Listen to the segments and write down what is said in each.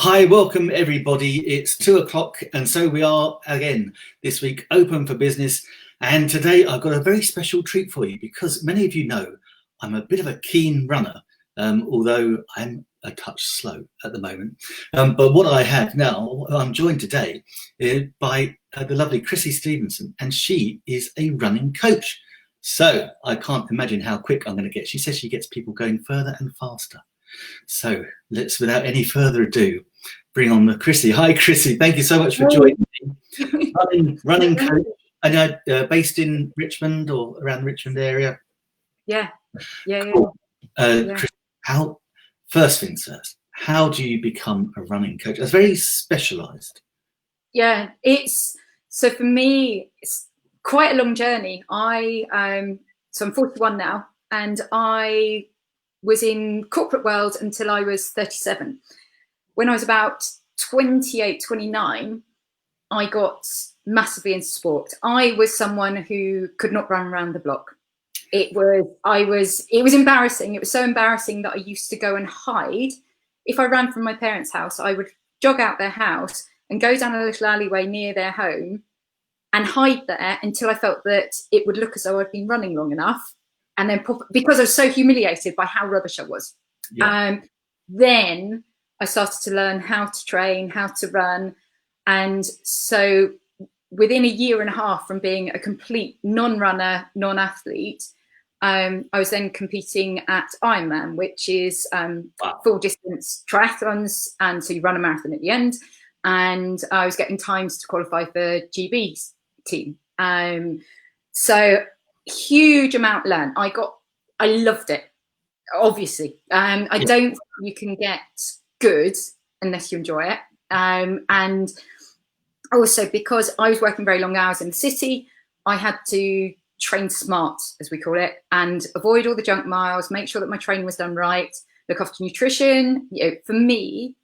Hi, welcome everybody. It's 2 o'clock, and so we are again this week open for business. And today I've got a very special treat for you because many of you know I'm a bit of a keen runner, although I'm a touch slow at the moment. But what I have now, I'm joined today by the lovely Chrissie Stephenson, and she is a running coach. So I can't imagine how quick I'm going to get. She says she gets people going further and faster. So let's, without any further ado, bring on Chrissie. Hi, Chrissie. Thank you so much for joining me. Running coach, and based in Richmond or around the Richmond area. Yeah. Cool. Chrissie, first things first, how do you become a running coach? It's very specialised. Yeah, so for me, it's quite a long journey. So I'm 41 now, and I was in corporate world until I was 37. When I was about 28, 29, I got massively into sport. I was someone who could not run around the block. It was embarrassing. It was so embarrassing that I used to go and hide. If I ran from my parents' house, I would jog out their house and go down a little alleyway near their home and hide there until I felt that it would look as though I'd been running long enough. And then because I was so humiliated by how rubbish I was, then I started to learn how to train, how to run. And so within a year and a half from being a complete non-runner, non-athlete, I was then competing at Ironman, which is full distance triathlons. And so you run a marathon at the end. And I was getting times to qualify for GB's team. So huge amount learned. I loved it, obviously. I don't think you can get good unless you enjoy it. And also because I was working very long hours in the city, I had to train smart, as we call it, and avoid all the junk miles, make sure that my training was done right, look after nutrition. For me,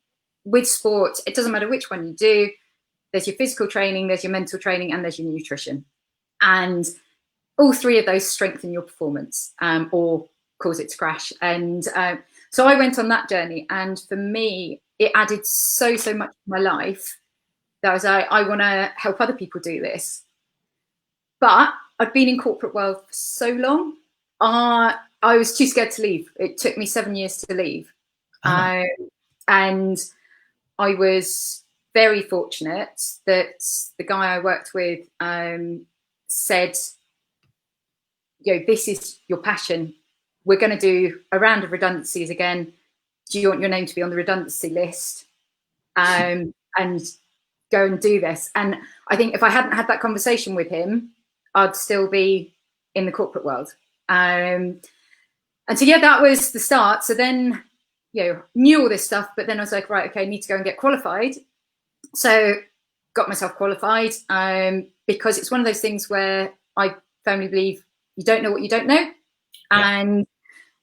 with sport, it doesn't matter which one you do. There's your physical training, there's your mental training, and there's your nutrition. And all three of those strengthen your performance or cause it to crash. And so I went on that journey. And for me, it added so much to my life that I was like, I want to help other people do this. But I've been in corporate world for so long, I was too scared to leave. It took me 7 years to leave. And I was very fortunate that the guy I worked with said, this is your passion. We're going to do a round of redundancies again. Do you want your name to be on the redundancy list? And go and do this. And I think if I hadn't had that conversation with him, I'd still be in the corporate world. And so, that was the start. So then, knew all this stuff, but then I was like, right, okay, I need to go and get qualified. So got myself qualified because it's one of those things where I firmly believe you don't know what you don't know. Yeah.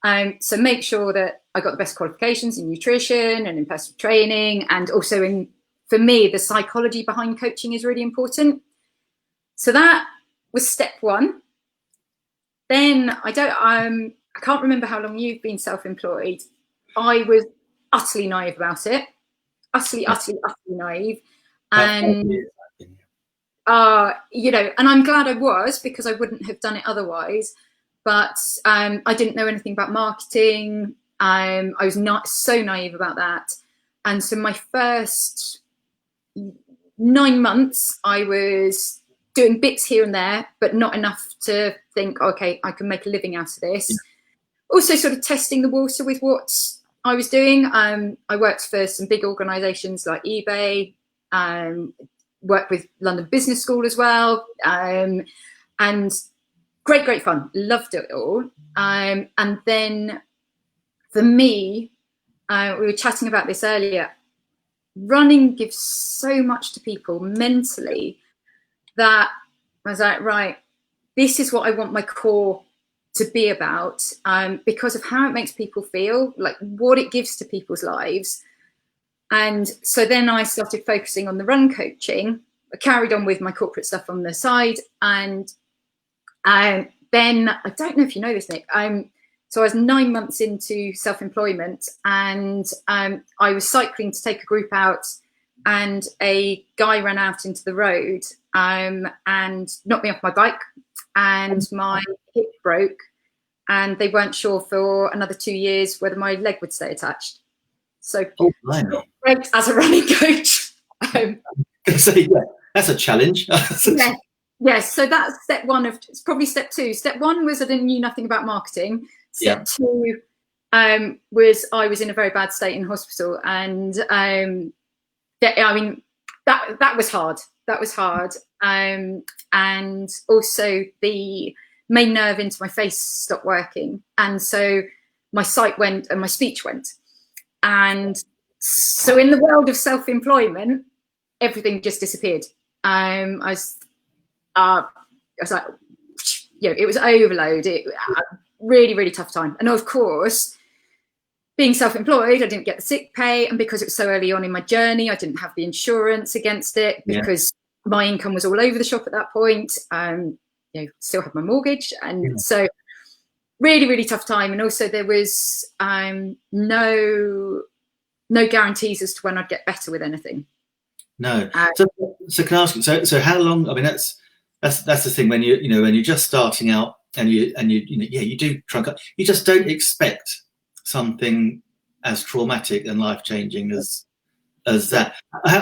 And so make sure that I got the best qualifications in nutrition and in personal training, and also for me, the psychology behind coaching is really important. So that was step one. Then I can't remember how long you've been self-employed. I was utterly naive about it. Utterly naive. And and I'm glad I was, because I wouldn't have done it otherwise. But I didn't know anything about marketing. I was not so naive about that. And so my first 9 months, I was doing bits here and there, but not enough to think, okay, I can make a living out of this. Yeah. Also sort of testing the water with what I was doing. I worked for some big organisations like eBay, worked with London Business School as well. And great fun. Loved it all. And then for me, we were chatting about this earlier, running gives so much to people mentally that I was like, right, this is what I want my core to be about, because of how it makes people feel, like what it gives to people's lives. And so then I started focusing on the run coaching. I carried on with my corporate stuff on the side. And then, I don't know if you know this, Nick, So I was 9 months into self-employment, and I was cycling to take a group out, and a guy ran out into the road and knocked me off my bike, and my hip broke, and they weren't sure for another 2 years whether my leg would stay attached. So great as a running coach. So, yeah, that's a challenge. Yes, so that's step one of, it's probably step two. Step one was I knew nothing about marketing. Step two was I was in a very bad state in hospital, and that was hard. That was hard. And also the main nerve into my face stopped working, and so my sight went and my speech went. And so in the world of self-employment, everything just disappeared. I was like, it was overload. Really, really tough time. And of course, being self-employed, I didn't get the sick pay. And because it was so early on in my journey, I didn't have the insurance against it, because my income was all over the shop at that point. Still had my mortgage. And so really, really tough time. And also there was no guarantees as to when I'd get better with anything. No. So can I ask you, so how long, I mean, that's the thing when when you're just starting out and you do trunk up, you just don't expect something as traumatic and life-changing as that.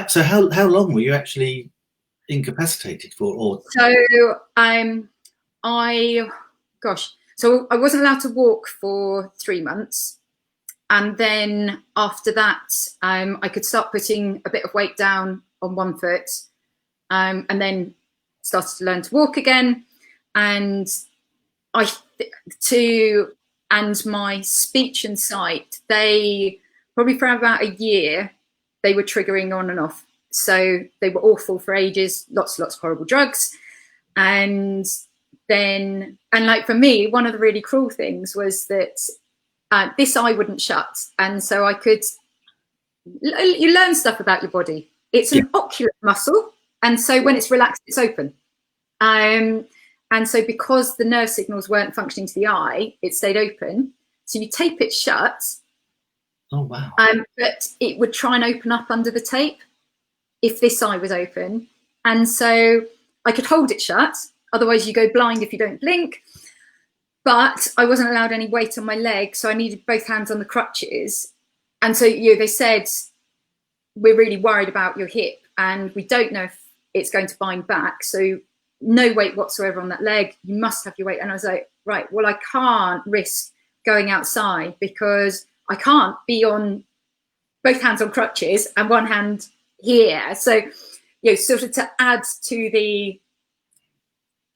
So how long were you actually incapacitated for? So so I wasn't allowed to walk for 3 months. And then after that, I could start putting a bit of weight down on one foot, and then started to learn to walk again. And my speech and sight, they probably for about a year, they were triggering on and off. So they were awful for ages, lots of horrible drugs. And like for me, one of the really cruel things was that this eye wouldn't shut. And so you learn stuff about your body. It's an ocular muscle. And so when it's relaxed, it's open. And so because the nerve signals weren't functioning to the eye, it stayed open. So you tape it shut. Oh, wow. But it would try and open up under the tape if this eye was open. And so I could hold it shut. Otherwise you go blind if you don't blink. But I wasn't allowed any weight on my leg. So I needed both hands on the crutches. And so they said, we're really worried about your hip and we don't know if it's going to bind back. So no weight whatsoever on that leg. You must have your weight. And I was like, right, well, I can't risk going outside because I can't be on both hands on crutches and one hand here. So, sort of to add to the,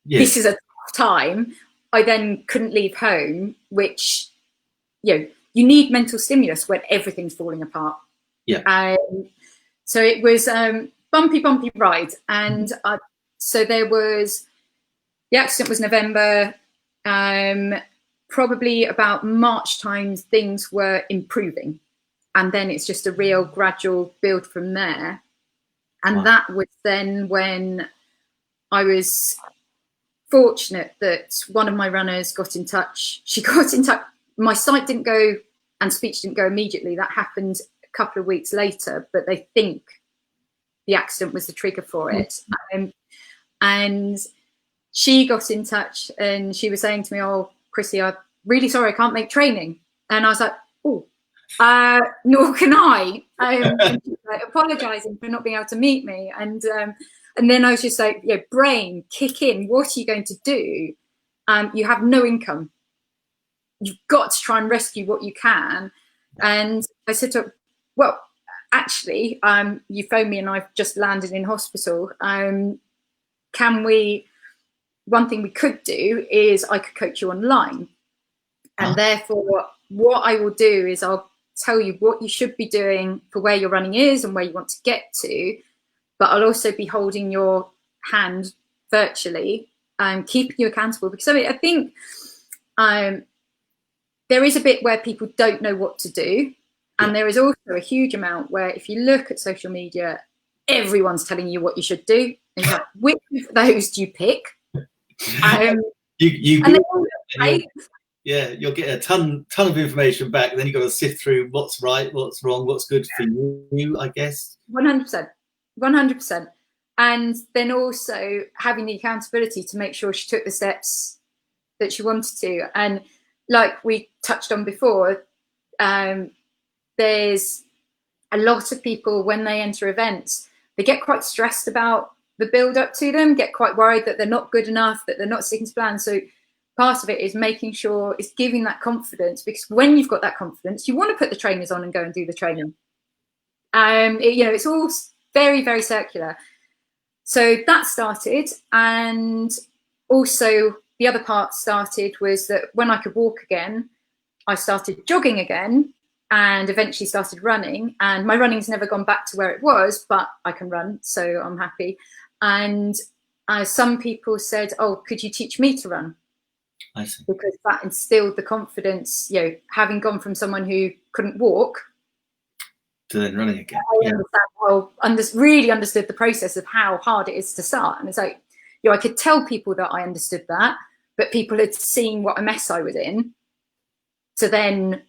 this is a tough time, I then couldn't leave home, which, you need mental stimulus when everything's falling apart. Yeah. So it was bumpy ride. And so there was, the accident was November, probably about March time, things were improving. And then it's just a real gradual build from there. And that was then when I was fortunate that one of my runners got in touch. She got in touch. My sight didn't go and speech didn't go immediately. That happened a couple of weeks later, but they think the accident was the trigger for it. And she got in touch and she was saying to me, oh, Chrissie, I'm really sorry, I can't make training. And I was like, oh, nor can I. And she's like, apologising for not being able to meet me. And then I was just like, brain, kick in. What are you going to do? You have no income. You've got to try and rescue what you can. And I said to her, well, actually, you phoned me and I've just landed in hospital. One thing we could do is I could coach you online. And therefore, what I will do is I'll tell you what you should be doing for where your running is and where you want to get to. But I'll also be holding your hand virtually and keeping you accountable. Because I think there is a bit where people don't know what to do. And there is also a huge amount where if you look at social media, everyone's telling you what you should do. And you're like, which of those do you pick? You and they're all right. Yeah, you'll get a ton of information back. Then you've got to sift through what's right, what's wrong, what's good for you, I guess. 100%, 100%. And then also having the accountability to make sure she took the steps that she wanted to. And like we touched on before, there's a lot of people when they enter events, they get quite stressed about the build up to them, get quite worried that they're not good enough, that they're not sticking to plan. So part of it is making sure it's giving that confidence, because when you've got that confidence, you want to put the trainers on and go and do the training. It's all very, very circular. So that started. And also the other part started was that when I could walk again, I started jogging again and eventually started running. And my running's never gone back to where it was, but I can run, so I'm happy. And some people said, oh, could you teach me to run? I see. Because that instilled the confidence, having gone from someone who couldn't walk to then running again. Really understood the process of how hard it is to start. And it's like, I could tell people that I understood that, but people had seen what a mess I was in, to then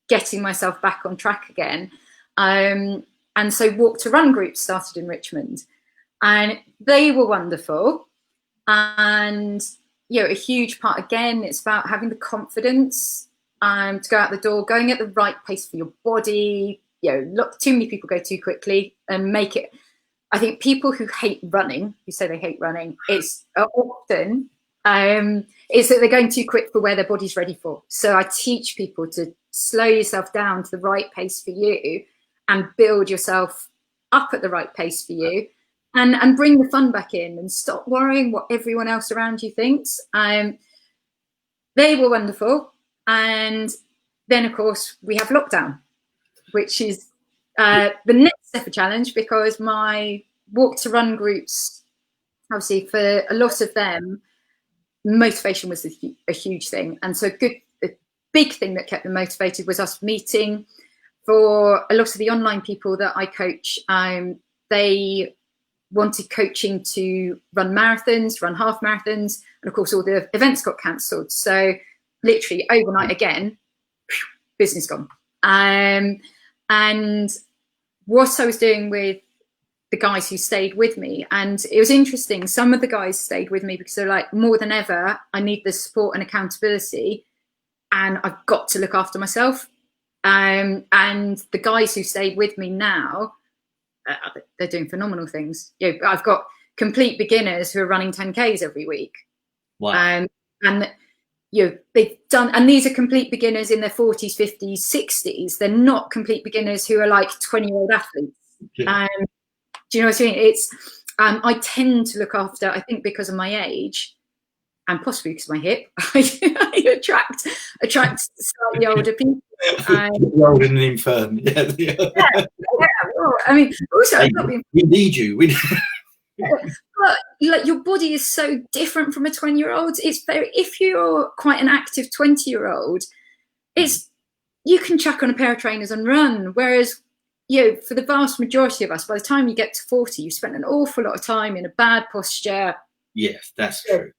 getting myself back on track again. And so walk to run groups started in Richmond, and they were wonderful. And a huge part, again, it's about having the confidence to go out the door, going at the right pace for your body. Too many people go too quickly and make it. I think people who hate running, who say they hate running, it's often is that they're going too quick for where their body's ready for. So I teach people to slow yourself down to the right pace for you and build yourself up at the right pace for you, and bring the fun back in and stop worrying what everyone else around you thinks. They were wonderful. And then, of course, we have lockdown, which is the next step of challenge, because my walk to run groups, obviously for a lot of them, motivation was a huge thing. And so a big thing that kept them motivated was us meeting. For a lot of the online people that I coach, they wanted coaching to run marathons, run half marathons, and of course all the events got cancelled. So literally overnight again, business gone. And what I was doing with the guys who stayed with me, and it was interesting, some of the guys stayed with me because they're like, more than ever, I need the support and accountability, and I've got to look after myself. And the guys who stayed with me now, they're doing phenomenal things. I've got complete beginners who are running 10Ks every week. Wow. And they've done, and these are complete beginners in their 40s, 50s, 60s. They're not complete beginners who are like 20-year-old athletes. Yeah. Do you know what I mean? It's I tend to look after, I think because of my age, and possibly because of my hip, I attract slightly older people. Old and infirm. Yeah. Well, I mean, also, we need you. But like, your body is so different from a 20-year-old. It's if you're quite an active 20-year-old, you can chuck on a pair of trainers and run. Whereas, for the vast majority of us, by the time you get to 40, you've spent an awful lot of time in a bad posture. Yes, that's true.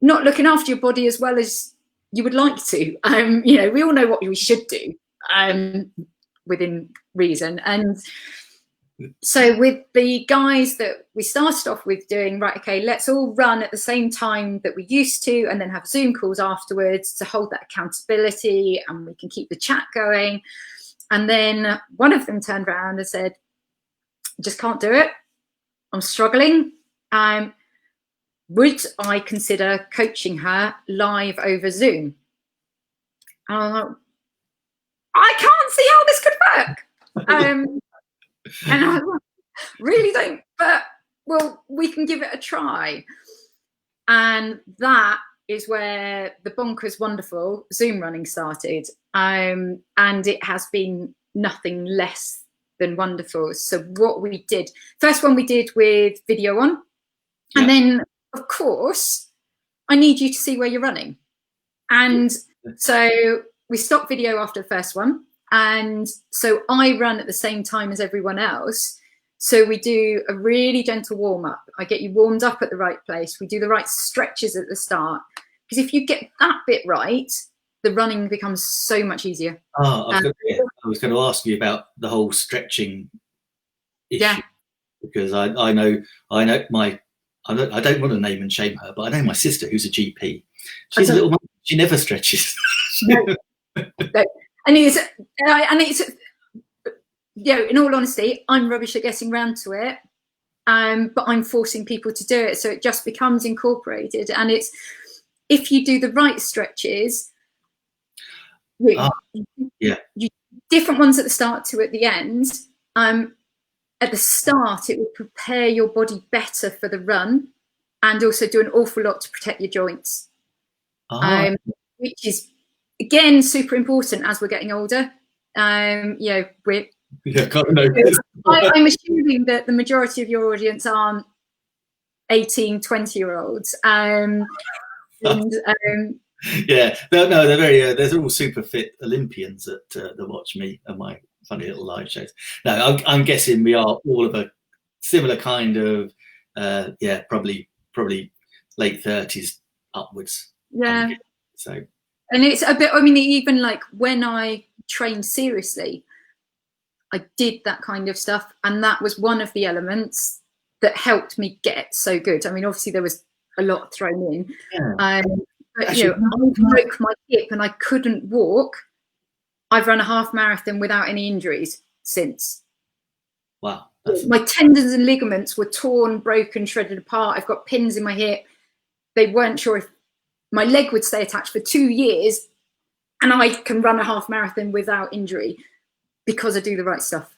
Not looking after your body as well as you would like to. We all know what we should do within reason. And so with the guys that we started off with doing, right, okay, let's all run at the same time that we used to, and then have Zoom calls afterwards to hold that accountability, and we can keep the chat going. And then one of them turned around and said, just can't do it. I'm struggling. Would I consider coaching her live over Zoom? I can't see how this could work. And I really don't, but well, we can give it a try. And that is where the bonkers wonderful Zoom running started. And it has been nothing less than wonderful. So what we did, first one we did with video on, and then of course, I need you to see where you're running. And so we stopped video after the first one. And so I run at the same time as everyone else. So we do a really gentle warm up. I get you warmed up at the right place. We do the right stretches at the start. because if you get that bit right, the running becomes so much easier. I was going to ask you about the whole stretching issue, because I know my, I don't want to name and shame her, but I know my sister who's a GP. She's a little monkey. She never stretches. No. And it's in all honesty, I'm rubbish at getting round to it, but I'm forcing people to do it, so it just becomes incorporated. And it's, if you do the right stretches, different ones at the start to at the end. At the start, it will prepare your body better for the run, and also do an awful lot to protect your joints, which is again super important as we're getting older. I'm assuming that the majority of your audience aren't 18, 20-year-olds. Yeah, no, they're very. They're all super fit Olympians that watch me and my funny little live shows. No, I'm guessing we are all of a similar kind of, probably late 30s upwards. Yeah. So, and it's a bit. I mean, even like when I trained seriously, I did that kind of stuff, and that was one of the elements that helped me get so good. I mean, obviously there was a lot thrown in. Yeah. But actually, I broke my hip and I couldn't walk. I've run a half marathon without any injuries since. Wow. My tendons and ligaments were torn, broken, shredded apart. I've got pins in my hip. They weren't sure if my leg would stay attached for 2 years, and I can run a half marathon without injury because I do the right stuff.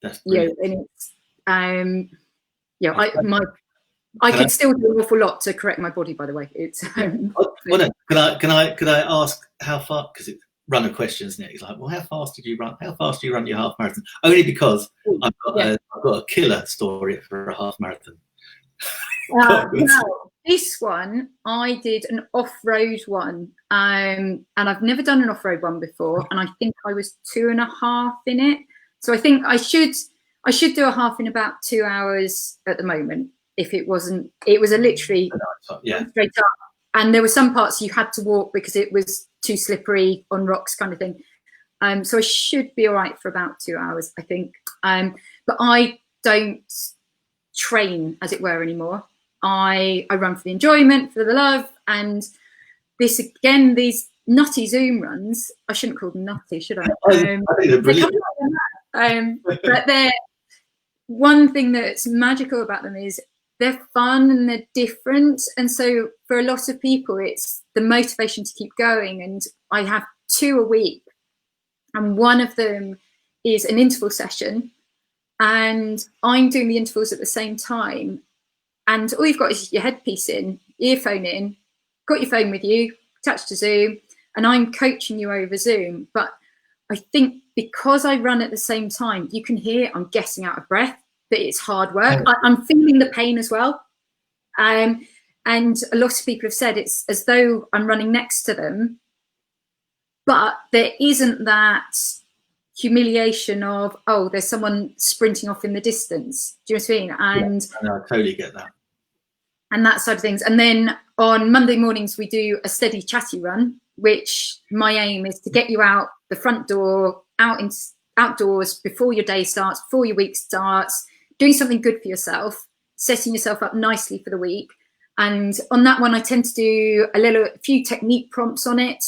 That's brilliant. And it's, I could still do an awful lot to correct my body, by the way. It's Can I ask how far, because it's runner questions, isn't it? It's like, well, how fast did you run? How fast do you run your half marathon? Only because I've got a killer story for a half marathon. Now, this one, I did an off-road one, and I've never done an off-road one before, and I think I was 2.5 in it. So I think I should do a half in about 2 hours at the moment. If it wasn't, it was literally straight up, and there were some parts you had to walk because it was too slippery on rocks, kind of thing. So I should be all right for about 2 hours, I think. But I don't train, as it were, anymore. I run for the enjoyment, for the love, and these nutty Zoom runs. I shouldn't call them nutty, should I? I think they're brilliant. But they're, one thing that's magical about them is they're fun and they're different, and so for a lot of people it's the motivation to keep going. And I have 2 a week, and one of them is an interval session, and I'm doing the intervals at the same time, and all you've got is your headpiece in, earphone in, got your phone with you, attached to Zoom, and I'm coaching you over Zoom. But I think because I run at the same time, you can hear I'm getting out of breath, that it's hard work. I'm feeling the pain as well. And a lot of people have said it's as though I'm running next to them, but there isn't that humiliation of, oh, there's someone sprinting off in the distance. Do you know what I mean? And I totally get that. And that side of things. And then on Monday mornings, we do a steady chatty run, which my aim is to get you out the front door, outdoors before your day starts, before your week starts, doing something good for yourself, setting yourself up nicely for the week. And on that one, I tend to do a few technique prompts on it,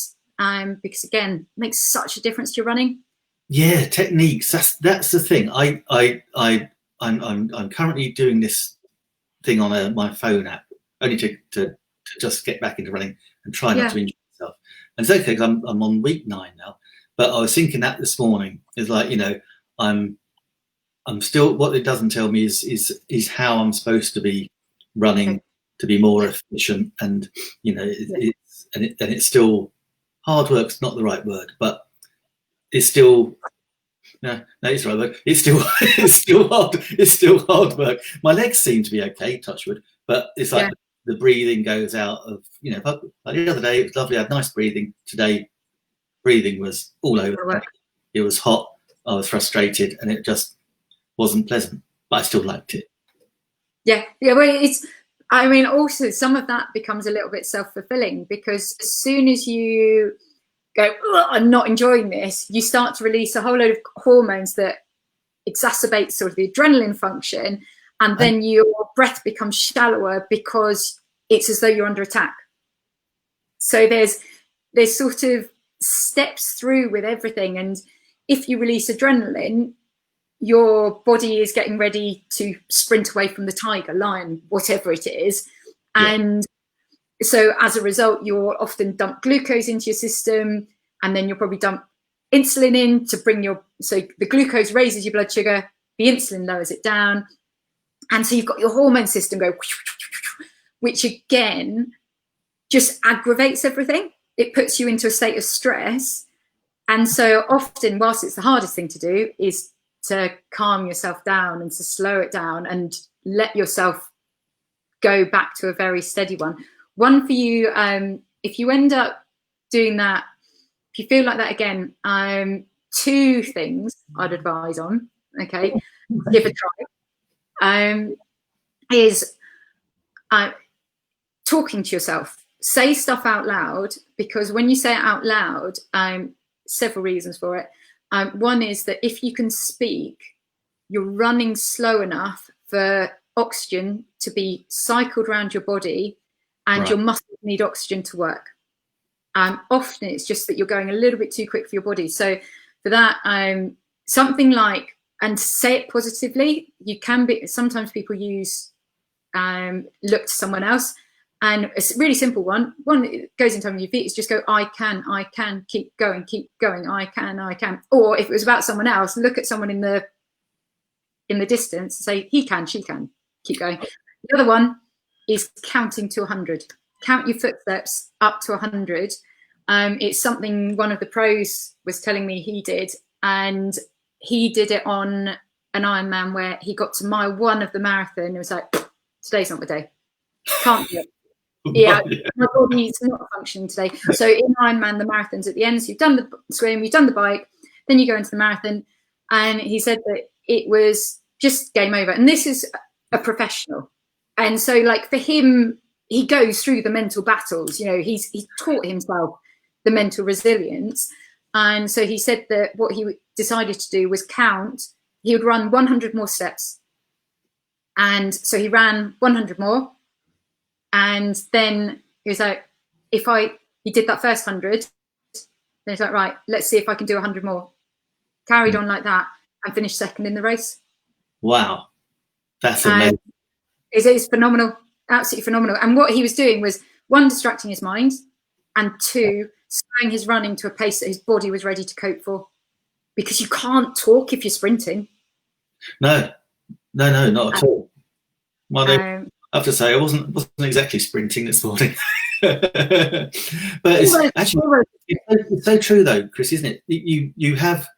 because again, it makes such a difference to your running. Yeah, techniques. That's the thing. I'm currently doing this thing on my phone app, only to just get back into running and try not to injure myself. And it's okay because I'm on week 9 now. But I was thinking that this morning is like, I'm still, what it doesn't tell me is how I'm supposed to be running to be more efficient. And it's still, hard work's not the right word, but it's still, no, it's the right word. It's still hard work. My legs seem to be okay, touch wood, but it's like the breathing goes out of, like the other day, it was lovely. I had nice breathing. Today, breathing was all over. It was hot. I was frustrated, and it just wasn't pleasant. But I still liked it. Yeah. Well, I mean, also some of that becomes a little bit self-fulfilling, because as soon as you go, I'm not enjoying this, you start to release a whole load of hormones that exacerbate sort of the adrenaline function, and then your breath becomes shallower because it's as though you're under attack. So there's sort of steps through with everything, and if you release adrenaline, your body is getting ready to sprint away from the tiger, lion, whatever it is. Yeah. And so as a result, you'll often dump glucose into your system, and then you'll probably dump insulin in to bring so the glucose raises your blood sugar, the insulin lowers it down. And so you've got your hormone system go, which again, just aggravates everything. It puts you into a state of stress. And so often, whilst it's the hardest thing to do, is to calm yourself down and to slow it down and let yourself go back to a very steady one. One for you, if you end up doing that, if you feel like that again, 2 things I'd advise on, okay, give a try, is talking to yourself. Say stuff out loud, because when you say it out loud, several reasons for it. One is that if you can speak, you're running slow enough for oxygen to be cycled around your body, and right. Your muscles need oxygen to work. Often it's just that you're going a little bit too quick for your body. So for that, something like, and say it positively, you can be, sometimes people use look to someone else. And it's a really simple one. One that goes into your feet is just go, I can, keep going, I can. Or if it was about someone else, look at someone in the distance and say, he can, she can, keep going. The other one is counting to 100. Count your footsteps up to 100. It's something one of the pros was telling me he did. And he did it on an Ironman where he got to mile 1 of the marathon. It was like, today's not the day. Can't do it. Yeah, my body's not functioning today. So in Ironman, the marathon's at the end. So you've done the swim, you've done the bike, then you go into the marathon. And he said that it was just game over. And this is a professional. And so like for him, he goes through the mental battles. You know, he's taught himself the mental resilience. And so he said that what he decided to do was count. He would run 100 more steps. And so he ran 100 more. And then he was like, he did that first 100, then he's like, right, let's see if I can do 100 more. Carried on like that and finished second in the race. Wow. That's amazing. It's phenomenal, absolutely phenomenal. And what he was doing was, 1, distracting his mind, and 2, slowing his running to a pace that his body was ready to cope for. Because you can't talk if you're sprinting. No, not at all. Well, I have to say, I wasn't exactly sprinting this morning. But it's so true though, Chris, isn't it? You have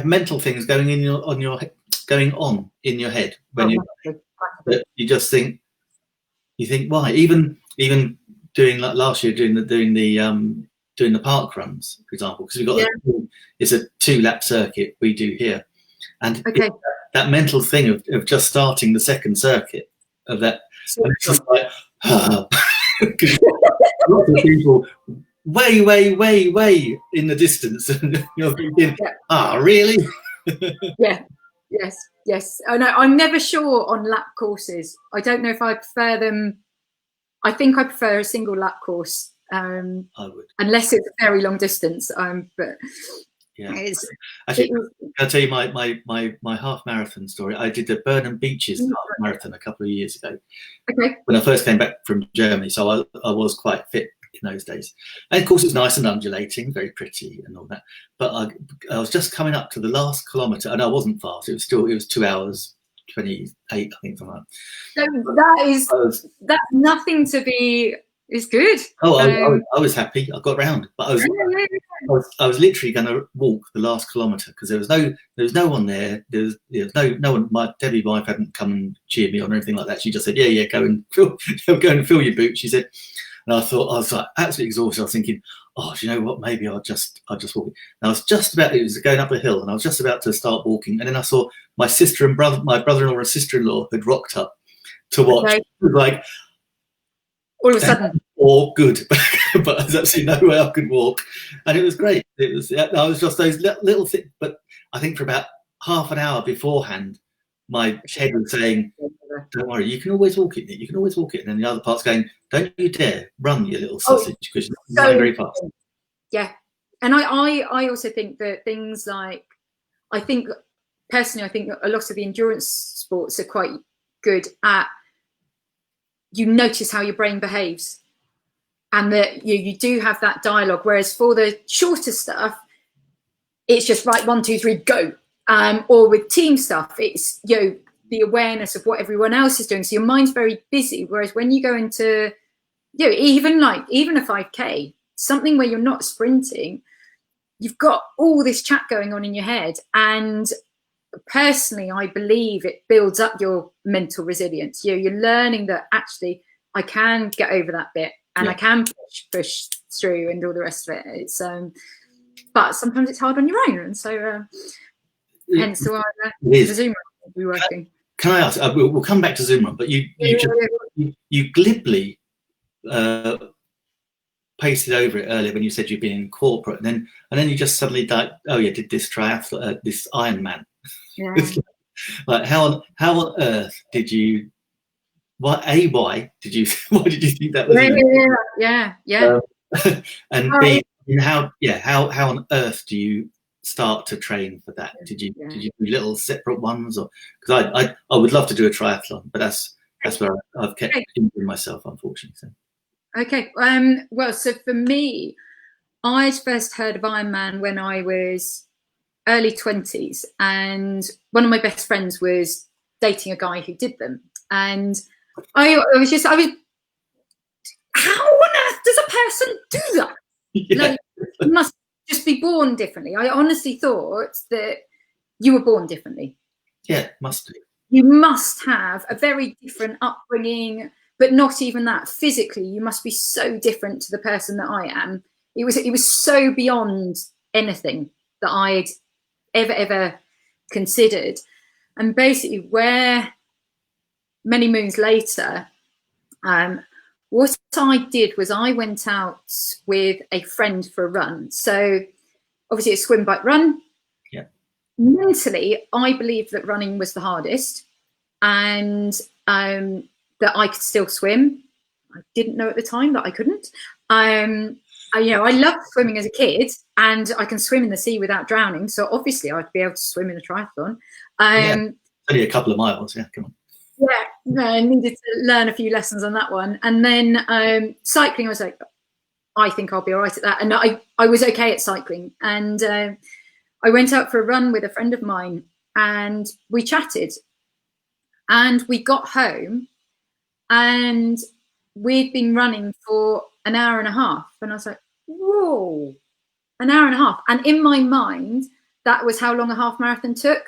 mental things going on in your head when you just think, why? Even doing like last year, doing the park runs, for example, because we've got it's a 2-lap circuit we do here, and that mental thing of just starting the second circuit of that, and it's just like, because lots of people way in the distance, and you're thinking, really? Yes. I know. I'm never sure on lap courses. I don't know if I prefer them. I think I prefer a single lap course. I would, unless it's a very long distance. But yeah, actually, I'll tell you my half marathon story. I did the Burnham Beaches half marathon a couple of years ago. Okay. When I first came back from Germany, so I was quite fit in those days, and of course it's nice and undulating, very pretty and all that. But I was just coming up to the last kilometre, and I wasn't fast. It was 2 hours 28, I think, something like that. So that's nothing to be. It's good. I was happy. I got round, but I was literally going to walk the last kilometre because there was no one there. There was no one. My Debbie wife hadn't come and cheered me on or anything like that. She just said, "Yeah, go and fill your boots." She said, and I thought, I was like absolutely exhausted. I was thinking, oh, do you know what? Maybe I'll just walk. And I was just about. It was going up a hill, and I was just about to start walking, and then I saw my sister and my brother-in-law and sister-in-law had rocked up. to watch. Okay. It was like, all of a sudden, or good, but there's absolutely no way I could walk, and it was great. It was, I was just those little things, but I think for about half an hour beforehand, my head was saying, "Don't worry, you can always walk it. You can always walk it." And then the other part's going, "Don't you dare run, you little sausage, because you're running very fast." Yeah, and I also think that things like, I think personally a lot of the endurance sports are quite good at, you notice how your brain behaves, and that you do have that dialogue. Whereas for the shorter stuff, it's just right, 1, 2, 3, go. Or with team stuff, it's the awareness of what everyone else is doing. So your mind's very busy. Whereas when you go into even a 5K, something where you're not sprinting, you've got all this chat going on in your head. And personally, I believe it builds up your mental resilience. You're learning that actually I can get over that bit, and I can push through and all the rest of it. It's but sometimes it's hard on your own, and so hence why the Zoom will be working. Can I ask? We'll come back to Zoom Run, but you glibly pasted over it earlier when you said you'd been in corporate, and then you just suddenly did this triathlon, this Ironman. Yeah. Like how on earth did you? Why did you think that was? Yeah. And B, how on earth do you start to train for that? Did you do little separate ones, or because I would love to do a triathlon, but that's where I've kept injuring myself, unfortunately. So. Okay. Well, so for me, I'd first heard of Ironman when I was early 20s, and one of my best friends was dating a guy who did them, and I was how on earth does a person do that? Like, you must just be born differently. I honestly thought that you were born differently. Yeah, must be. You must have a very different upbringing, but not even that. Physically, you must be so different to the person that I am. It was so beyond anything that I'd ever considered. And basically, where many moons later, what I did was I went out with a friend for a run. So obviously a swim, bike, run. Yeah. Mentally, I believed that running was the hardest, and that I could still swim. I didn't know at the time that I couldn't. I loved swimming as a kid, and I can swim in the sea without drowning. So obviously I'd be able to swim in a triathlon. Only a couple of miles. Yeah, come on. Yeah, I needed to learn a few lessons on that one. And then cycling, I was like, I think I'll be all right at that. And I was okay at cycling. And I went out for a run with a friend of mine, and we chatted. And we got home, and we'd been running for an hour and a half. And I was like, whoa, an hour and a half. And in my mind, that was how long a half marathon took.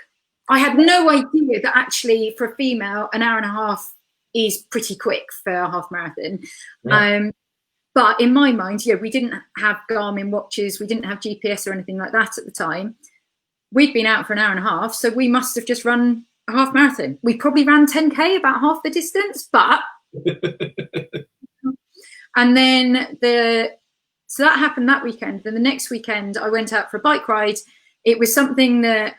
I had no idea that actually for a female, an hour and a half is pretty quick for a half marathon. Yeah. But in my mind, we didn't have Garmin watches. We didn't have GPS or anything like that at the time. We'd been out for an hour and a half, so we must have just run a half marathon. We probably ran 10K, about half the distance, but... And then so that happened that weekend. Then the next weekend, I went out for a bike ride. It was something that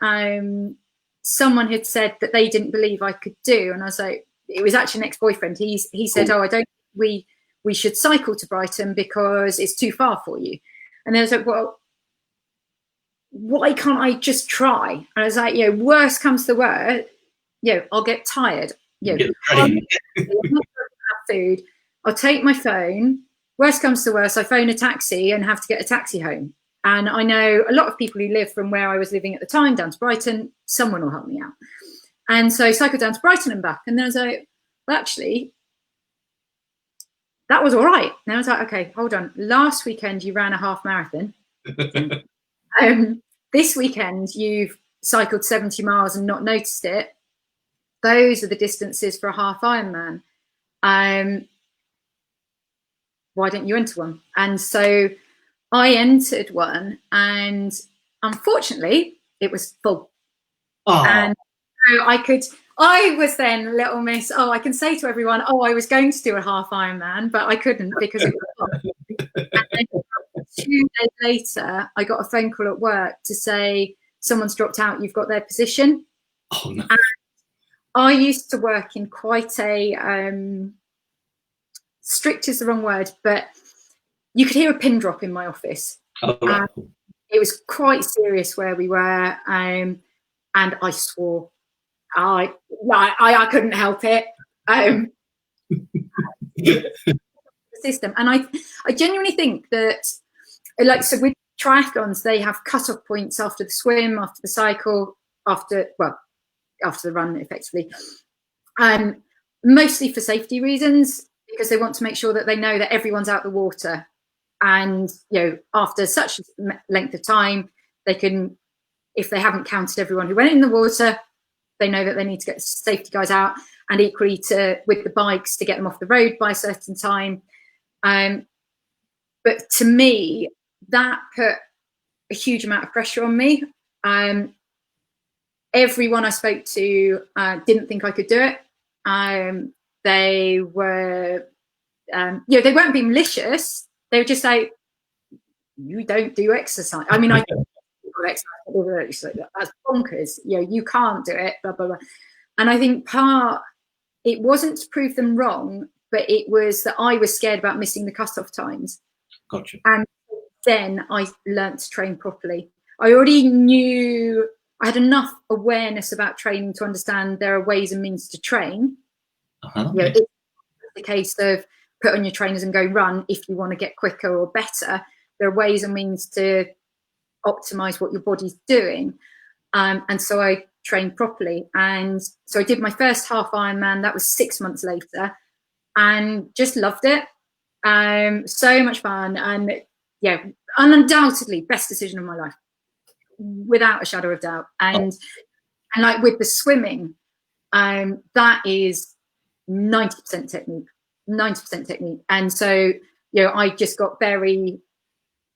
someone had said that they didn't believe I could do, and I was like, it was actually an ex-boyfriend. He said, "Oh, I don't. We should cycle to Brighton because it's too far for you." And I was like, "Well, why can't I just try?" And I was like, worst comes to worst, I'll get tired. I'll have food. I'll take my phone. Worst comes to worst, I phone a taxi and have to get a taxi home. And I know a lot of people who live from where I was living at the time down to Brighton. Someone will help me out. And so I cycled down to Brighton and back. And then I was like, well, actually, that was all right. And I was like, okay, hold on. Last weekend, you ran a half marathon. This weekend, you've cycled 70 miles and not noticed it. Those are the distances for a half Ironman. Why don't you enter one? And so I entered one, and unfortunately, it was full. Oh. And so I was then little miss. Oh, I can say to everyone, oh, I was going to do a half Ironman, but I couldn't because it was hot. And then 2 days later, I got a phone call at work to say someone's dropped out. You've got their position. Oh no. And I used to work in quite a strict is the wrong word, but you could hear a pin drop in my office. Oh, right. It was quite serious where we were, and I swore. I couldn't help it. System, and I genuinely think that, like, so with triathlons, they have cut-off points after the swim, after the cycle, after the run, effectively, mostly for safety reasons, because they want to make sure that they know that everyone's out the water, and after such a length of time, they can, if they haven't counted everyone who went in the water, they know that they need to get the safety guys out, and equally with the bikes to get them off the road by a certain time. But to me, that put a huge amount of pressure on me. Everyone I spoke to didn't think I could do it. They were, they weren't being malicious. They were just like, you don't do exercise. I mean, I don't do exercise. That's bonkers. You can't do it, blah, blah, blah. And I think it wasn't to prove them wrong, but it was that I was scared about missing the cut-off times. Gotcha. And then I learnt to train properly. I already knew, I had enough awareness about training to understand there are ways and means to train. It's the case of put on your trainers and go run if you want to get quicker or better. There are ways and means to optimize what your body's doing. And so I trained properly. And so I did my first half Ironman. That was 6 months later, and just loved it. So much fun, and undoubtedly best decision of my life, without a shadow of doubt. And like with the swimming, that is 90% technique. And so I just got very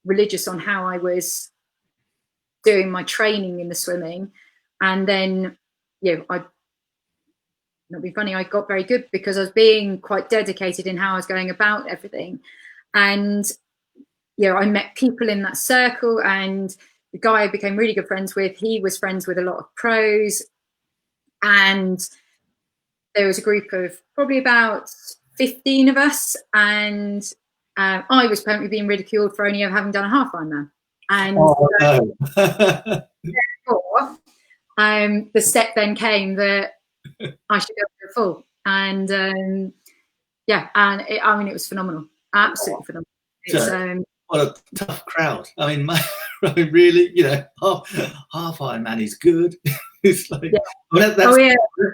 religious on how I was doing my training in the swimming, and then not be funny, I got very good because I was being quite dedicated in how I was going about everything. And I met people in that circle, and the guy I became really good friends with, he was friends with a lot of pros, and there was a group of probably about 15 of us, and I was apparently being ridiculed for only having done a half Ironman. And therefore, the step then came that I should go for a full, and it was phenomenal, absolutely phenomenal. It's, what a tough crowd. I mean, really, half Ironman is good. It's like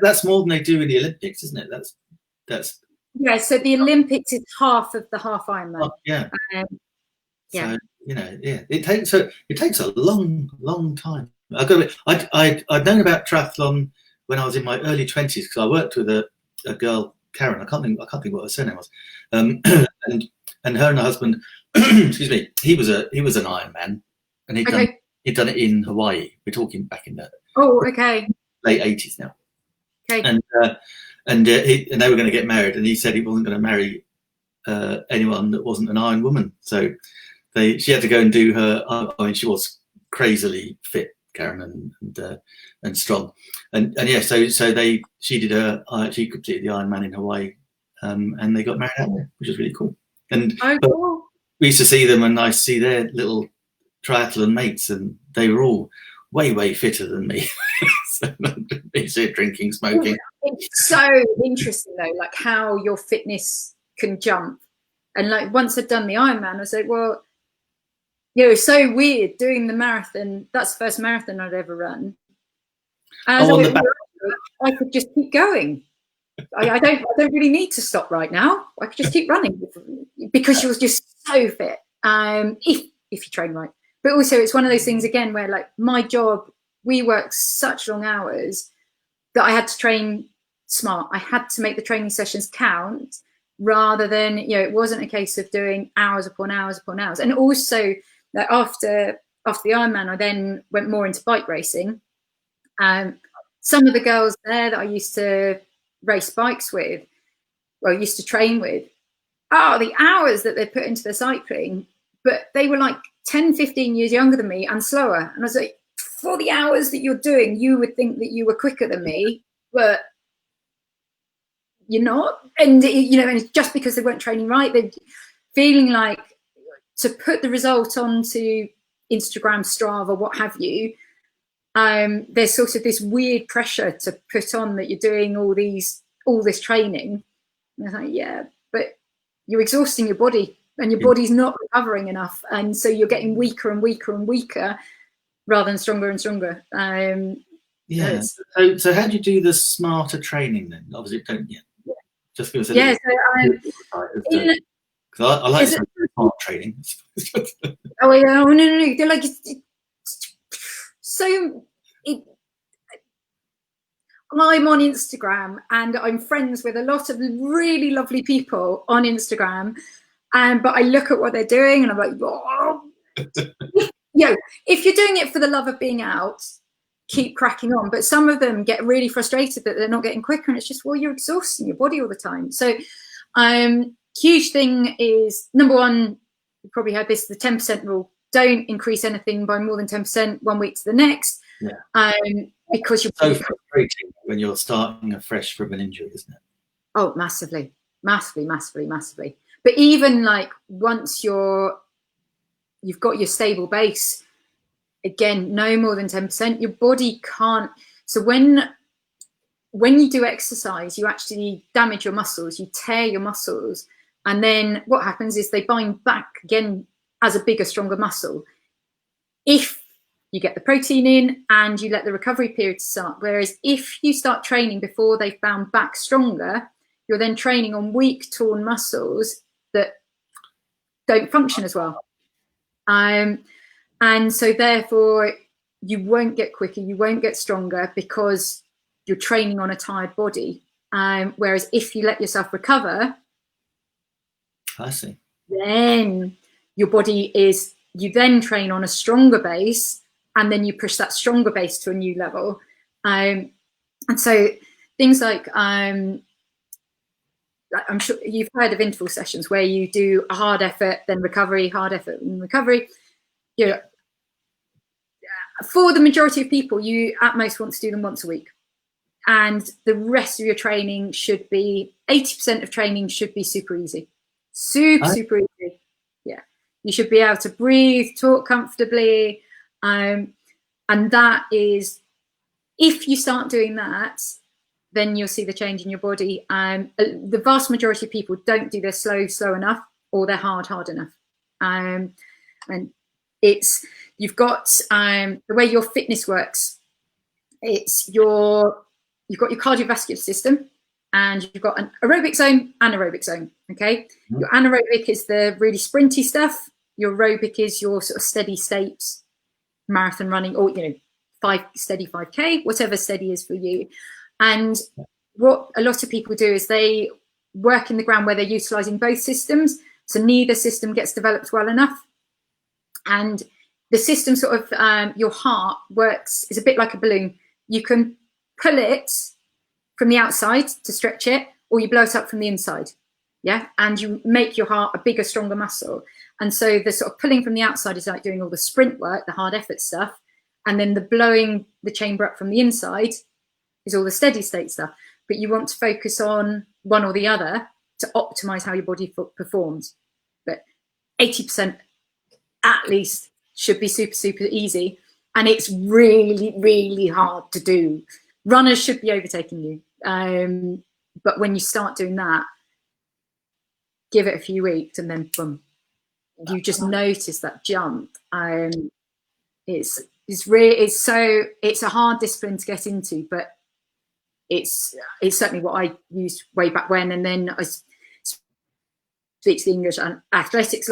that's more than they do in the Olympics, isn't it? That's so the Olympics is half of the half Ironman. So it takes a long time. I'd known about triathlon when I was in my early 20s, because I worked with a girl, Karen. I can't think what her surname was. And her and her husband, excuse me, he was an Ironman, and he'd done it in Hawaii. We're talking back in the late 80s now. And they were going to get married, and he said he wasn't going to marry anyone that wasn't an Iron woman. So she had to go and do her. I mean, she was crazily fit, Karen, and strong, and she did she completed the Ironman in Hawaii, and they got married out there, which was really cool. And cool. We used to see them, and I see their little triathlon mates, and they were all way fitter than me. So they're drinking, smoking. It's so interesting though, like how your fitness can jump. And like once I'd done the Ironman, I was like, well, it was so weird doing the marathon. That's the first marathon I'd ever run. And I could just keep going. I don't really need to stop right now. I could just keep running because she was just so fit. If you train right. But also it's one of those things again where like my job, we work such long hours that I had to train smart. I had to make the training sessions count, rather than, it wasn't a case of doing hours upon hours upon hours. And also after the Ironman, I then went more into bike racing. some of the girls there that I used to race bikes with, or used to train with, the hours that they put into their cycling, but they were like 10, 15 years younger than me and slower. And I was like, for the hours that you're doing, you would think that you were quicker than me, but you're not. And, and just because they weren't training right, they're feeling like to put the result onto Instagram, Strava, what have you, there's sort of this weird pressure to put on that you're doing all this training. And I was like, yeah, but you're exhausting your body and your body's not recovering enough. And so you're getting weaker and weaker and weaker rather than stronger and stronger. Yeah. So how do you do the smarter training then? Obviously, just give us a little because I like smart training. Oh yeah, no. They're like so. I'm on Instagram and I'm friends with a lot of really lovely people on Instagram, but I look at what they're doing and I'm like, oh. If you're doing it for the love of being out, keep cracking on. But some of them get really frustrated that they're not getting quicker, and it's just, well, you're exhausting your body all the time. So huge thing is, number one, you probably heard this, the 10% rule. Don't increase anything by more than 10% 1 week to the next. Because you're so frustrating when you're starting afresh from an injury, isn't it? Oh, massively. But even like once you've got your stable base, again, no more than 10%. Your body can't. So when you do exercise, you actually damage your muscles, you tear your muscles, and then what happens is they bind back again as a bigger, stronger muscle. If you get the protein in and you let the recovery period start. Whereas if you start training before they've bound back stronger, you're then training on weak, torn muscles that don't function as well. And so therefore you won't get quicker, you won't get stronger because you're training on a tired body. Whereas if you let yourself recover, I see. Then your body you then train on a stronger base, and then you push that stronger base to a new level. And so things like, I'm sure you've heard of interval sessions where you do a hard effort, then recovery, hard effort, and recovery. For the majority of people, you at most want to do them once a week. And the rest of your training should be, 80% of training should be super easy. Super easy. Yeah. You should be able to breathe, talk comfortably. And that is, if you start doing that, then you'll see the change in your body. The vast majority of people don't do their slow enough, or their hard enough. And you've got the way your fitness works. You've got your cardiovascular system, and you've got an aerobic zone, anaerobic zone. Okay, your anaerobic is the really sprinty stuff. Your aerobic is your sort of steady state marathon running, or steady 5K, whatever steady is for you. And what a lot of people do is they work in the ground where they're utilizing both systems, so neither system gets developed well enough. And the system sort of your heart works is a bit like a balloon. You can pull it from the outside to stretch it, or you blow it up from the inside. And you make your heart a bigger, stronger muscle. And so the sort of pulling from the outside is like doing all the sprint work, the hard effort stuff. And then the blowing the chamber up from the inside is all the steady state stuff. But you want to focus on one or the other to optimize how your body performs. But 80% at least should be super, super easy. And it's really, really hard to do. Runners should be overtaking you. But when you start doing that, give it a few weeks and then boom, you just notice that jump. It's a hard discipline to get into, but it's certainly what I used way back when. And then I speak to the English and athletic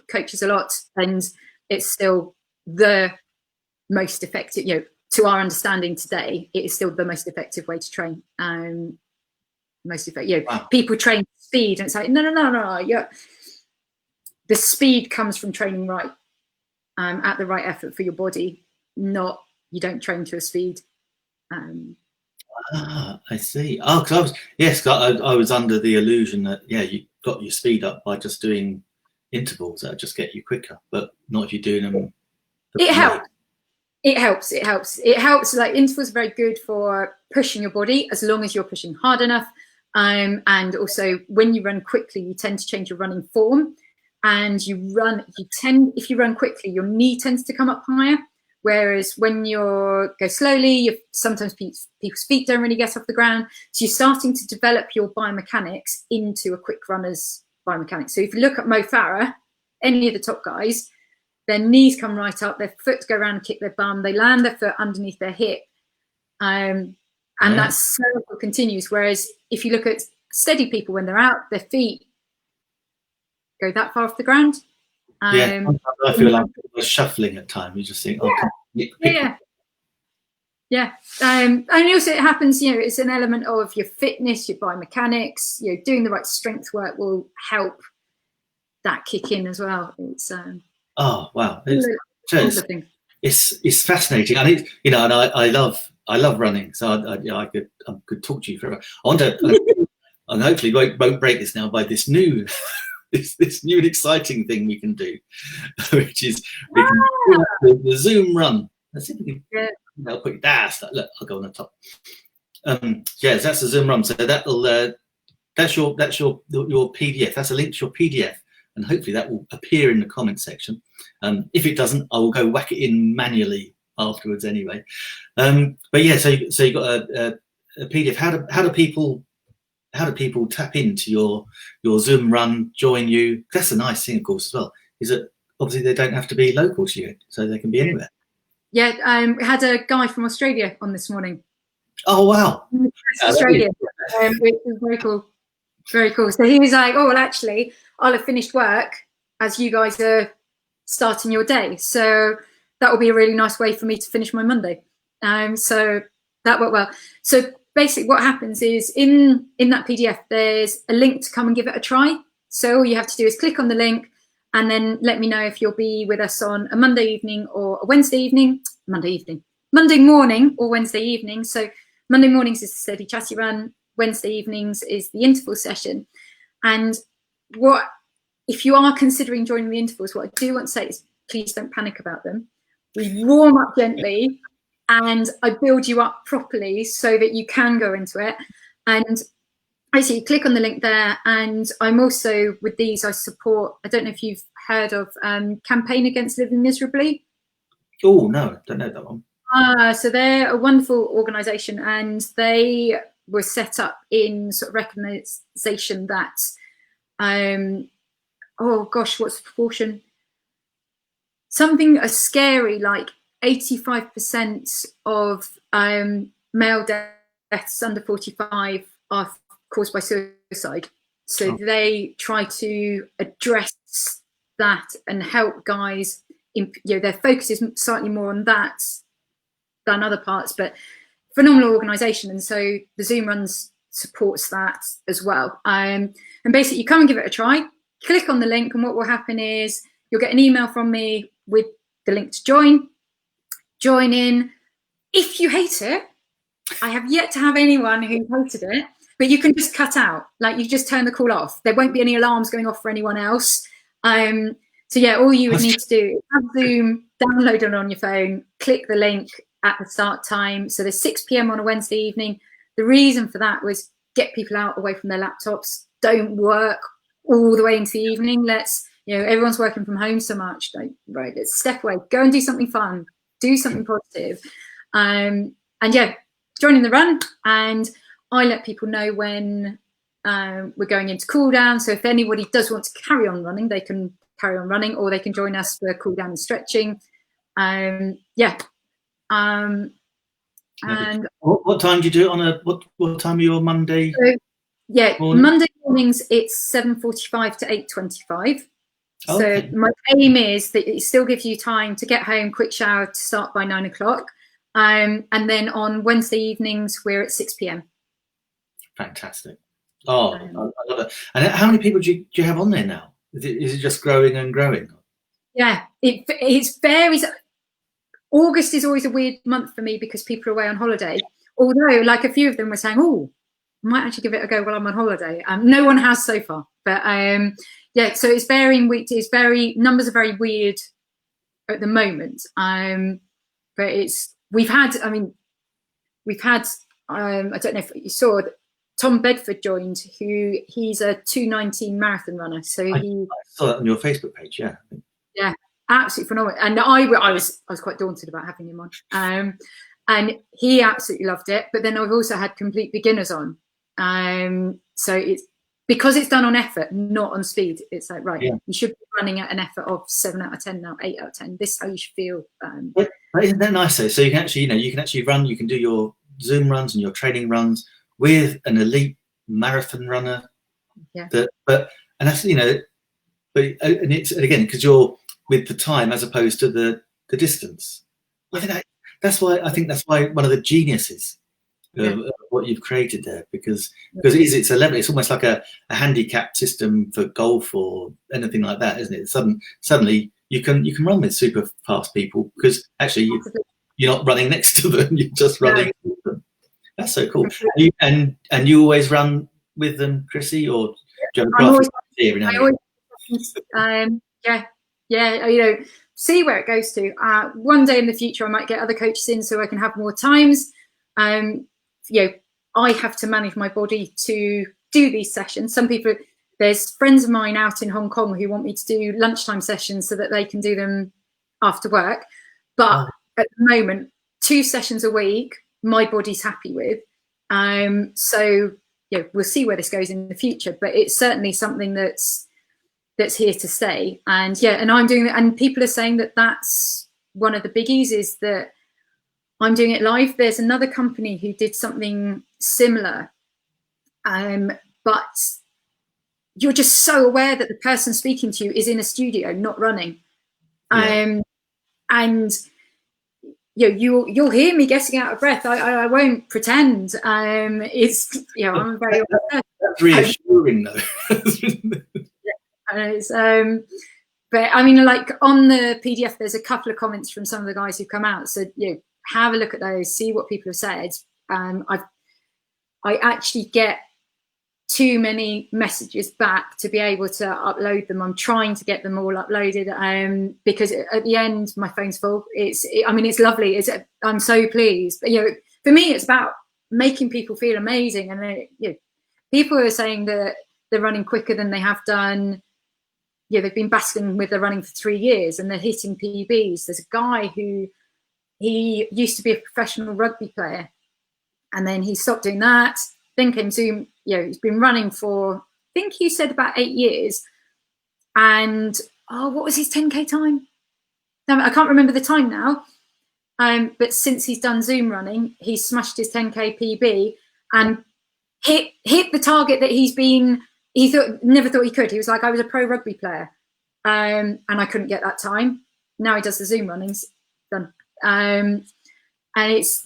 coaches a lot, and it's still the most effective, to our understanding today, it is still the most effective way to train. Most effective, wow. People train speed, and it's like, no. The speed comes from training right, at the right effort for your body, not you don't train to a speed. I see. Oh, because I was under the illusion that you got your speed up by just doing intervals that just get you quicker, but not if you're doing them. It helps. It helps. It helps. It helps. Like intervals are very good for pushing your body as long as you're pushing hard enough. And also when you run quickly, you tend to change your running form. And if you run quickly, your knee tends to come up higher. Whereas when you go slowly, sometimes people's feet don't really get off the ground. So you're starting to develop your biomechanics into a quick runner's biomechanics. So if you look at Mo Farah, any of the top guys, their knees come right up, their foot go around and kick their bum, they land their foot underneath their hip. And that circle continues. Whereas if you look at steady people, when they're out, their feet go that far off the ground. I feel like we're shuffling at times. You just think, and also it happens, it's an element of your fitness, your biomechanics, doing the right strength work will help that kick in as well. It's oh wow, it's fascinating, and and I love running, so I could talk to you forever. I want to, and hopefully won't break this now by this new. This new and exciting thing we can do, which is we can do the Zoom run. Let's see if we can. I'll put it down. Look, I'll go on the top. So that's the Zoom run. So that's your PDF. That's a link to your PDF, and hopefully that will appear in the comment section. If it doesn't, I will go whack it in manually afterwards anyway. But yeah, so you got a PDF. How do people tap into your Zoom run, join you? That's a nice thing, of course, as well, is that obviously they don't have to be local to you, so they can be anywhere. Yeah, we had a guy from Australia on this morning. Oh, wow. Australia, which is very cool. Very cool. So he was like, oh, well, actually, I'll have finished work as you guys are starting your day. So that will be a really nice way for me to finish my Monday. So that worked well. So basically what happens is in that PDF, there's a link to come and give it a try. So all you have to do is click on the link and then let me know if you'll be with us on a Monday evening or a Wednesday morning or Wednesday evening. So Monday mornings is the steady chatty run. Wednesday evenings is the interval session. And if you are considering joining the intervals, what I do want to say is please don't panic about them. We warm up gently and I build you up properly so that you can go into it. And basically click on the link there. And I'm also, with these, I support, I don't know if you've heard of Campaign Against Living Miserably. Oh, no, don't know that one. So they're a wonderful organisation, and they were set up in sort of recognition that, oh gosh, what's the proportion? Something as scary like 85% of male deaths under 45 are caused by suicide. So they try to address that and help guys. Their focus is slightly more on that than other parts, but phenomenal organisation. And so the Zoom runs supports that as well. And basically, you come and give it a try. Click on the link, and what will happen is you'll get an email from me with the link to join. Join in. If you hate it, I have yet to have anyone who hated it, but you can just cut out. Like, you just turn the call off. There won't be any alarms going off for anyone else. So yeah, all you would need to do is have Zoom, download it on your phone, click the link at the start time. So there's 6 p.m. on a Wednesday evening. The reason for that was get people out away from their laptops. Don't work all the way into the evening. Everyone's working from home so much. Let's step away, go and do something fun, do something positive. And yeah, joining the run, and I let people know when we're going into cool down. So if anybody does want to carry on running, they can carry on running, or they can join us for cool down and stretching. And what time do you do it on what time are you on Monday? Morning? Monday mornings it's 7:45 to 8:25. So okay. My aim is that it still gives you time to get home, quick shower, to start by 9 o'clock. And then on Wednesday evenings we're at 6 p.m. Fantastic. Oh, I love it. And how many people do you have on there now? Is it just growing and growing? Yeah, it varies. August is always a weird month for me because people are away on holiday. although like a few of them were saying, oh, I might actually give it a go while I'm on holiday. No one has so far, but yeah, so it's varying week. It's numbers are very weird at the moment. But we've had I don't know if you saw that Tom Bedford joined, he's a 2:19 marathon runner. So I saw that on your Facebook page, yeah. Yeah, absolutely phenomenal. And I was quite daunted about having him on. And he absolutely loved it. But then I've also had complete beginners on. So it's because it's done on effort, not on speed. It's like, right, you should be running at an effort of 7 out of 10 now, 8 out of 10. This is how you should feel. But isn't that nice though? So you can actually run, you can do your Zoom runs and your training runs with an elite marathon runner. Yeah. But that's, and it's, again, because you're with the time as opposed to the distance. I think that's why one of the geniuses of what you've created there, because it's a level, it's almost like a handicap system for golf or anything like that, isn't it? Suddenly you can run with super fast people because actually you're not running next to them, you're just running with them. That's so cool. And you always run with them, Chrissie, or do you have see where it goes to. One day in the future I might get other coaches in so I can have more times. I have to manage my body to do these sessions. Some people, there's friends of mine out in Hong Kong who want me to do lunchtime sessions so that they can do them after work. But at the moment, 2 sessions a week, my body's happy with. So we'll see where this goes in the future, but it's certainly something that's here to stay. And and I'm doing it, and people are saying that that's one of the biggies, is that I'm doing it live. There's another company who did something similar, but you're just so aware that the person speaking to you is in a studio, not running. And you'll hear me getting out of breath. I won't pretend. It's I'm very that's reassuring though. But I mean, like on the PDF, there's a couple of comments from some of the guys who've come out. So have a look at those, see what people have said. I actually get too many messages back to be able to upload them. I'm trying to get them all uploaded because at the end my phone's full. It's lovely. I'm so pleased. But for me it's about making people feel amazing. And people are saying that they're running quicker than they have done. They've been battling with their running for 3 years and they're hitting PBs. There's a guy who he used to be a professional rugby player, and then he stopped doing that. Then came Zoom. He's been running for, I think he said about 8 years. And what was his 10K time? I can't remember the time now. But since he's done Zoom running, he's smashed his 10K PB and hit the target that never thought he could. He was like, I was a pro rugby player, and I couldn't get that time. Now he does the Zoom runnings, done. And it's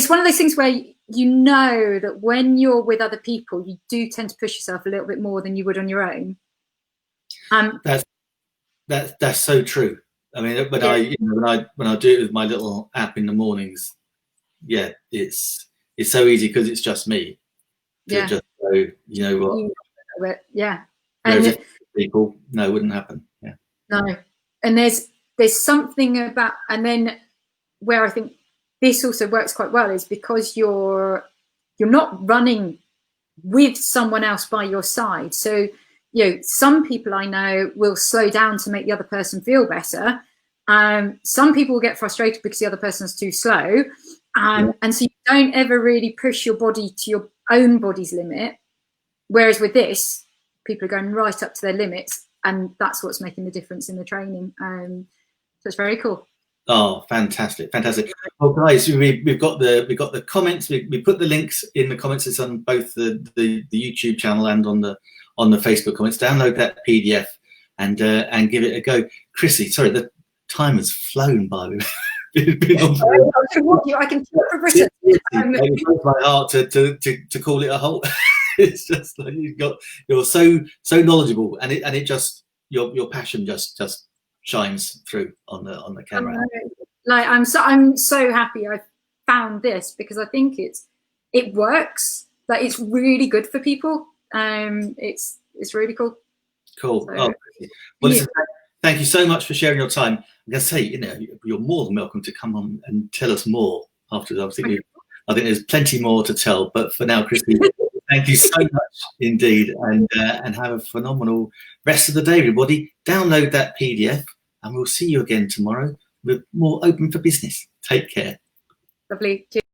one of those things where that when you're with other people, you do tend to push yourself a little bit more than you would on your own. That's so true. I mean, when I do it with my little app in the mornings, it's so easy because it's just me. To just go, what? And people, no, it wouldn't happen. No, and there's something about, and then where I think this also works quite well is because you're not running with someone else by your side. So some people I know will slow down to make the other person feel better. Some people will get frustrated because the other person's too slow, and so you don't ever really push your body to your own body's limit. Whereas with this, people are going right up to their limits, and that's what's making the difference in the training. So it's very cool. Oh, fantastic. Well, guys, we've got the comments. We put the links in the comments. It's on both the YouTube channel and on the Facebook comments. Download that PDF and give it a go. Chrissie, sorry, the time has flown by. I can talk for Britain. It breaks my heart to call it a whole. It's just like you're so knowledgeable, and it just your passion just shines through on the camera. Like I'm so happy. found this because I think it works. Like, it's really good for people. It's really cool. Cool. So, well, listen, thank you so much for sharing your time. I'm going to say, you're more than welcome to come on and tell us more afterwards. I think there's plenty more to tell. But for now, Chrissie, thank you so much indeed, and have a phenomenal rest of the day, everybody. Download that PDF, and we'll see you again tomorrow with more Open for Business. Take care. Lovely. Cheers.